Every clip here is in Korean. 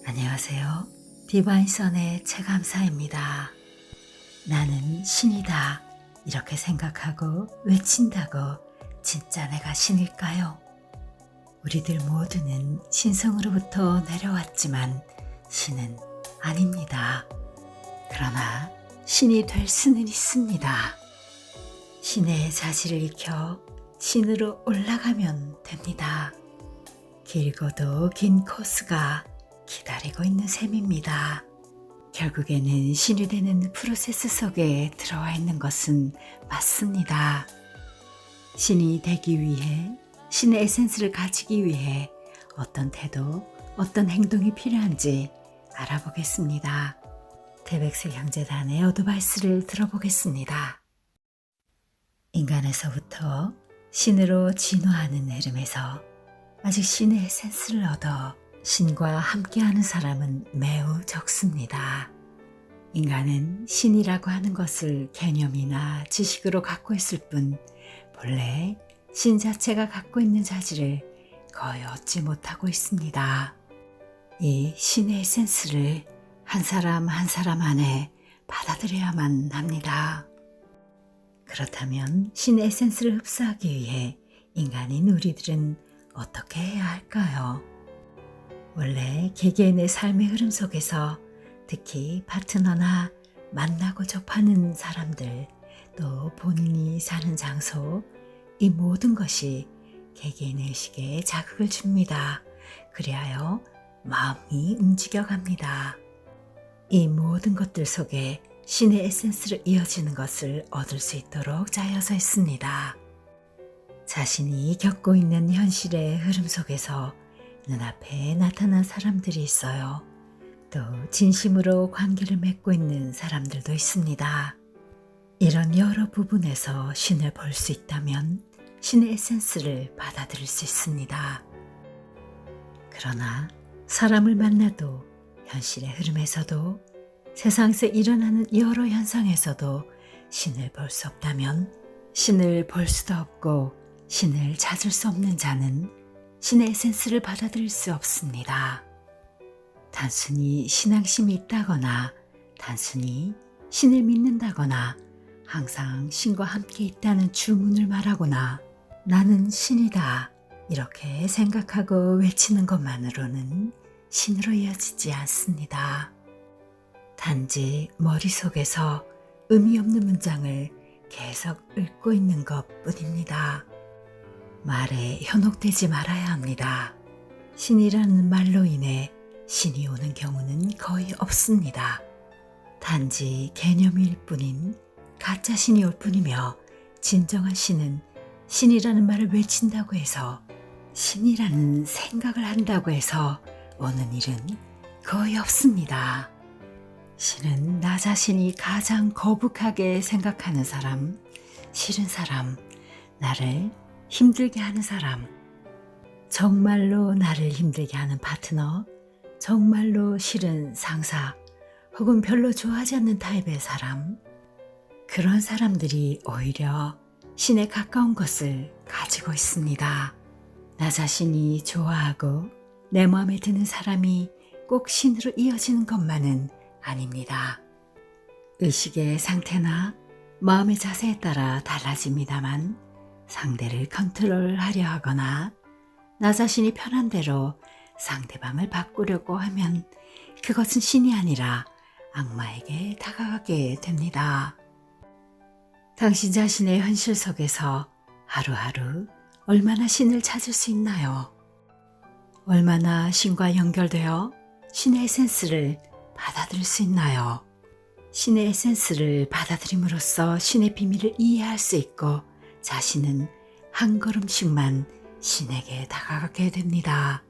안녕하세요. 디바인선의 최감사입니다. 나는 신이다. 이렇게 생각하고 외친다고 진짜 내가 신일까요? 우리들 모두는 신성으로부터 내려왔지만 신은 아닙니다. 그러나 신이 될 수는 있습니다. 신의 자질을 익혀 신으로 올라가면 됩니다. 길고도 긴 코스가 기다리고 있는 셈입니다. 결국에는 신이 되는 프로세스 속에 들어와 있는 것은 맞습니다. 신이 되기 위해, 신의 에센스를 가지기 위해 어떤 태도, 어떤 행동이 필요한지 알아보겠습니다. 태백색 형제단의 어드바이스를 들어보겠습니다. 인간에서부터 신으로 진화하는 흐름에서 아직 신의 에센스를 얻어 신과 함께하는 사람은 매우 적습니다. 인간은 신이라고 하는 것을 개념이나 지식으로 갖고 있을 뿐 본래 신 자체가 갖고 있는 자질을 거의 얻지 못하고 있습니다. 이 신의 에센스를 한 사람 한 사람 안에 받아들여야만 합니다. 그렇다면 신의 에센스를 흡수하기 위해 인간인 우리들은 어떻게 해야 할까요? 원래 개개인의 삶의 흐름 속에서 특히 파트너나 만나고 접하는 사람들, 또 본인이 사는 장소, 이 모든 것이 개개인의 의식에 자극을 줍니다. 그리하여 마음이 움직여갑니다. 이 모든 것들 속에 신의 에센스로 이어지는 것을 얻을 수 있도록 짜여져 있습니다. 자신이 겪고 있는 현실의 흐름 속에서 눈앞에 나타난 사람들이 있어요. 또 진심으로 관계를 맺고 있는 사람들도 있습니다. 이런 여러 부분에서 신을 볼 수 있다면 신의 에센스를 받아들일 수 있습니다. 그러나 사람을 만나도 현실의 흐름에서도 세상에서 일어나는 여러 현상에서도 신을 볼 수 없다면 신을 볼 수도 없고 신을 찾을 수 없는 자는 신의 에센스를 받아들일 수 없습니다. 단순히 신앙심이 있다거나 단순히 신을 믿는다거나 항상 신과 함께 있다는 주문을 말하거나 나는 신이다 이렇게 생각하고 외치는 것만으로는 신으로 이어지지 않습니다. 단지 머릿속에서 의미 없는 문장을 계속 읽고 있는 것 뿐입니다. 말에 현혹되지 말아야 합니다. 신이라는 말로 인해 신이 오는 경우는 거의 없습니다. 단지 개념일 뿐인 가짜 신이 올 뿐이며 진정한 신은 신이라는 말을 외친다고 해서 신이라는 생각을 한다고 해서 오는 일은 거의 없습니다. 신은 나 자신이 가장 거북하게 생각하는 사람, 싫은 사람, 나를 힘들게 하는 사람, 정말로 나를 힘들게 하는 파트너, 정말로 싫은 상사, 혹은 별로 좋아하지 않는 타입의 사람, 그런 사람들이 오히려 신에 가까운 것을 가지고 있습니다. 나 자신이 좋아하고 내 마음에 드는 사람이 꼭 신으로 이어지는 것만은 아닙니다. 의식의 상태나 마음의 자세에 따라 달라집니다만 상대를 컨트롤하려 하거나 나 자신이 편한 대로 상대방을 바꾸려고 하면 그것은 신이 아니라 악마에게 다가가게 됩니다. 당신 자신의 현실 속에서 하루하루 얼마나 신을 찾을 수 있나요? 얼마나 신과 연결되어 신의 에센스를 받아들일 수 있나요? 신의 에센스를 받아들임으로써 신의 비밀을 이해할 수 있고 자신은 한 걸음씩만 신에게 다가가게 됩니다.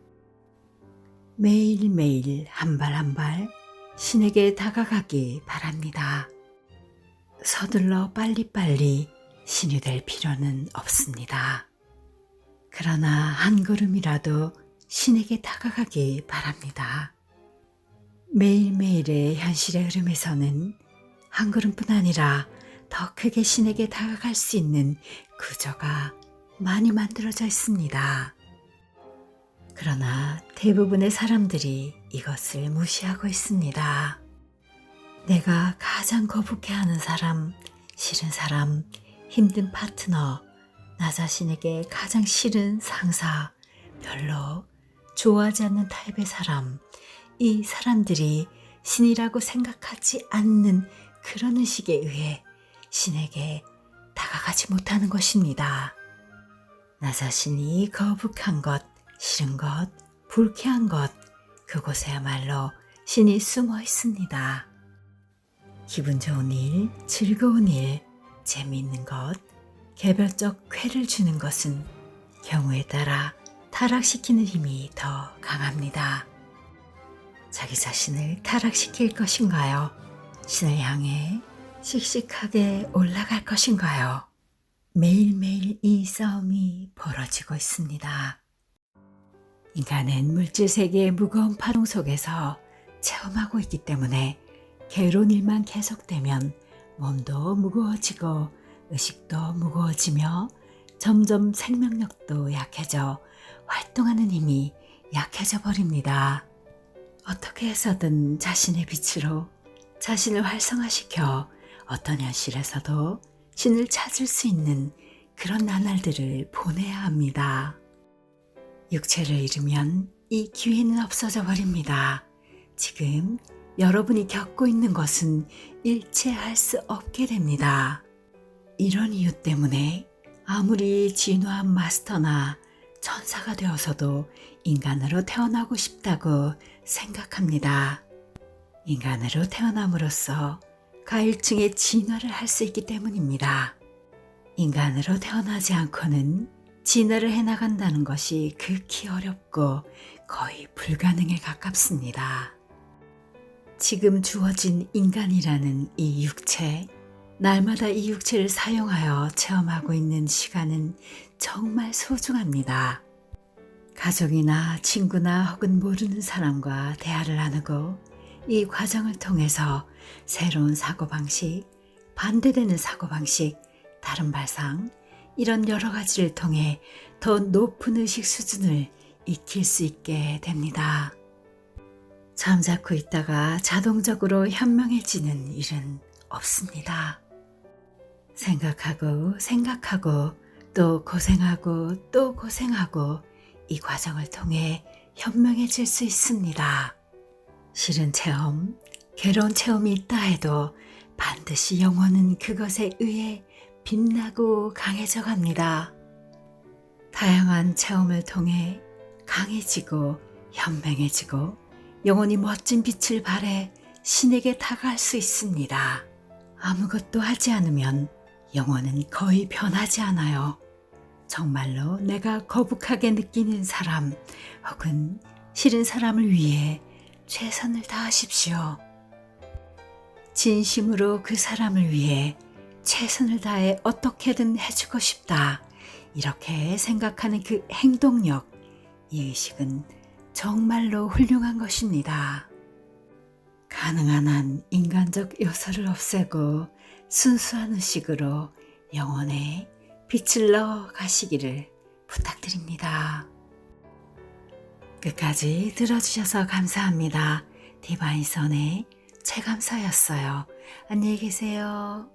매일매일 한 발 한 발 신에게 다가가기 바랍니다. 서둘러 빨리빨리 신이 될 필요는 없습니다. 그러나 한 걸음이라도 신에게 다가가기 바랍니다. 매일매일의 현실의 흐름에서는 한 걸음뿐 아니라 더 크게 신에게 다가갈 수 있는 구조가 많이 만들어져 있습니다. 그러나 대부분의 사람들이 이것을 무시하고 있습니다. 내가 가장 거북해하는 사람, 싫은 사람, 힘든 파트너, 나 자신에게 가장 싫은 상사, 별로 좋아하지 않는 타입의 사람, 이 사람들이 신이라고 생각하지 않는 그런 의식에 의해 신에게 다가가지 못하는 것입니다. 나 자신이 거북한 것, 싫은 것, 불쾌한 것, 그곳에야말로 신이 숨어 있습니다. 기분 좋은 일, 즐거운 일, 재미있는 것, 개별적 쾌를 주는 것은 경우에 따라 타락시키는 힘이 더 강합니다. 자기 자신을 타락시킬 것인가요? 신을 향해 씩씩하게 올라갈 것인가요? 매일매일 이 싸움이 벌어지고 있습니다. 인간은 물질 세계의 무거운 파동 속에서 체험하고 있기 때문에 괴로운 일만 계속되면 몸도 무거워지고 의식도 무거워지며 점점 생명력도 약해져 활동하는 힘이 약해져 버립니다. 어떻게 해서든 자신의 빛으로 자신을 활성화시켜 어떤 현실에서도 신을 찾을 수 있는 그런 나날들을 보내야 합니다. 육체를 잃으면 이 기회는 없어져 버립니다. 지금 여러분이 겪고 있는 것은 일체할 수 없게 됩니다. 이런 이유 때문에 아무리 진화한 마스터나 천사가 되어서도 인간으로 태어나고 싶다고 생각합니다. 인간으로 태어남으로써 가일층의 진화를 할 수 있기 때문입니다. 인간으로 태어나지 않고는 진화를 해나간다는 것이 극히 어렵고 거의 불가능에 가깝습니다. 지금 주어진 인간이라는 이 육체, 날마다 이 육체를 사용하여 체험하고 있는 시간은 정말 소중합니다. 가족이나 친구나 혹은 모르는 사람과 대화를 나누고 이 과정을 통해서 새로운 사고방식, 반대되는 사고방식, 다른 발상, 이런 여러 가지를 통해 더 높은 의식 수준을 익힐 수 있게 됩니다. 잠자코 있다가 자동적으로 현명해지는 일은 없습니다. 생각하고 또 고생하고 또 고생하고 이 과정을 통해 현명해질 수 있습니다. 싫은 체험, 괴로운 체험이 있다 해도 반드시 영혼은 그것에 의해 빛나고 강해져 갑니다. 다양한 체험을 통해 강해지고 현명해지고 영혼이 멋진 빛을 발해 신에게 다가갈 수 있습니다. 아무것도 하지 않으면 영혼은 거의 변하지 않아요. 정말로 내가 거북하게 느끼는 사람 혹은 싫은 사람을 위해 최선을 다하십시오. 진심으로 그 사람을 위해 최선을 다해 어떻게든 해주고 싶다. 이렇게 생각하는 그 행동력, 이 의식은 정말로 훌륭한 것입니다. 가능한 한 인간적 요소를 없애고 순수한 의식으로 영혼에 빛을 넣어 가시기를 부탁드립니다. 끝까지 들어주셔서 감사합니다. 디바인 선의 최감사였어요. 안녕히 계세요.